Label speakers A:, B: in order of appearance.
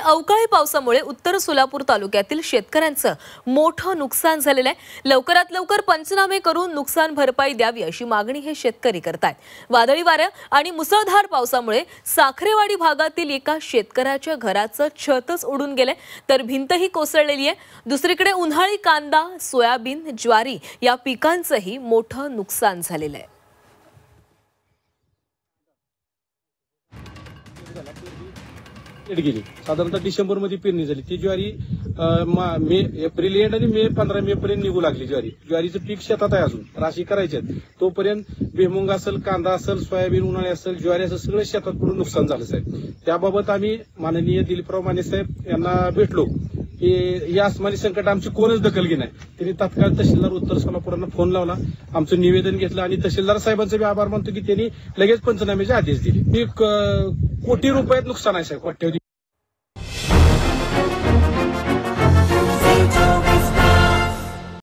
A: अवकाळी पावसामुळे उत्तर सोलापूर तालुक्यातील शेतकऱ्यांचं मोठं नुकसान झालेलं आहे। लवकरात लवकर पंचनामे करून नुकसान भरपाई द्यावी अशी मागणी हे शेतकरी करतात। वादळी वारे आणि मुसळधार पावसामुळे साखरेवाडी भागातील एका शेतकऱ्याच्या घराचं छतच उडून गेले तर भिंतही कोसळलेली आहे। दुसरीकडे उन्हाळी कांदा, सोयाबीन, ज्वारी या पिकांचंही मोठं नुकसान झालेलं आहे।
B: गेली साधारणतः डिसेंबर मध्ये पेरणी झाली। ती ज्वारी एप्रिल एंड आणि 15 मे पर्यंत निघू लागली। ज्वारीचं पीक शेतात आहे, अजून राशी करायचे तोपर्यंत भुईमुग असेल, कांदा असेल, सोयाबीन, उन्हाळी असेल, ज्वारी असेल, सगळं शेतात पडून नुकसान झालं साहेब। त्याबाबत आम्ही माननीय दिलीपराव माने साहेब यांना भेटलो की या अस्मानी संकट आमची कोणच दखल घेणार। त्यांनी तात्काळ तहसीलदार उत्तर सोलापूरांना फोन लावला, आमचं निवेदन घेतलं आणि तहसीलदार साहेबांचे आभार मानतो की त्यांनी लगेच पंचनाम्याचे आदेश दिले। कोटी रुपयात नुकसान आहे साहेब, कोट्यवधी।